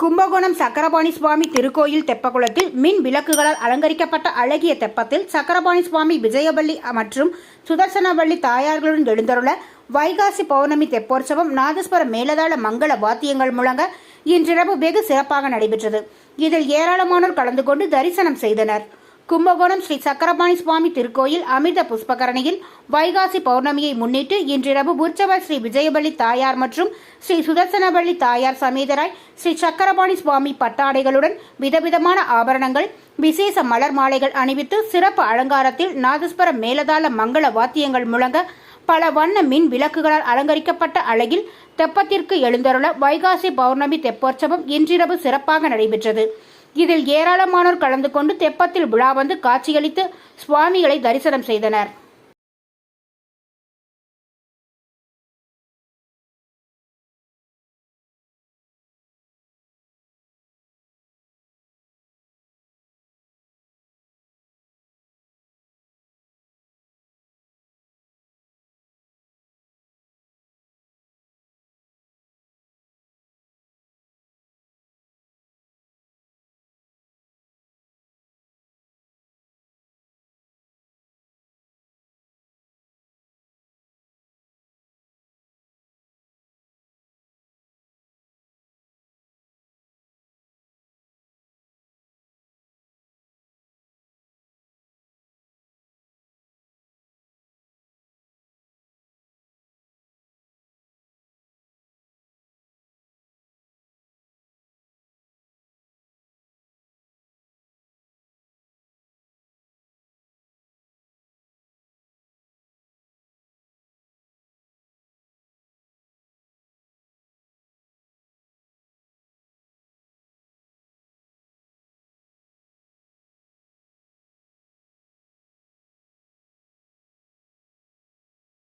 கும்பகோணம் சக்கரபாணி சுவாமி திருக்கோயில் தெப்பக்குளத்தில் மின் விளக்குகளால் அலங்கரிக்கப்பட்ட அழகிய தெப்பத்தில் சக்கரபாணி சுவாமி விஜயவள்ளி மற்றும் சுதர்சனவள்ளி தாயார்களுடன் எழுந்தருள வைகாசி பௌர்ணமி தெப்போற்சவம் நாதஸ்வர மேலதாள மங்கள வாத்தியங்கள் முழங்க இன்றிரவு வெகு சிறப்பாக நடைபெற்றது. இதில் ஏராளமானோர் கலந்து கொண்டு தரிசனம் செய்தனர். கும்பகோணம் ஸ்ரீ சக்கரபாணி சுவாமி திருக்கோயில் அமிர்த புஷ்பகரணியில் வைகாசி பௌர்ணமியை முன்னிட்டு இன்றிரவு உற்சவர் ஸ்ரீ விஜயவள்ளி தாயார் மற்றும் ஸ்ரீ சுதர்சனவள்ளி தாயார் சமேதராய் ஸ்ரீ சக்கரபாணி சுவாமி பட்டாடைகளுடன் விதவிதமான ஆபரணங்கள், விசேஷ மலர் மாலைகள் அணிவித்து சிறப்பு அலங்காரத்தில் நாதஸ்வர மேலதாள மங்கள வாத்தியங்கள் முழங்க பல வண்ண மின் விளக்குகளால் அலங்கரிக்கப்பட்ட அழகில் தெப்பத்திற்கு எழுந்தருள வைகாசி பௌர்ணமி தெப்போற்சவம் இன்றிரவு சிறப்பாக நடைபெற்றது. இதில் ஏராளமானோர் கலந்து கொண்டு தெப்பத்தில் விழா வந்து காட்சியளித்து சுவாமிகளை தரிசனம் செய்தனர்.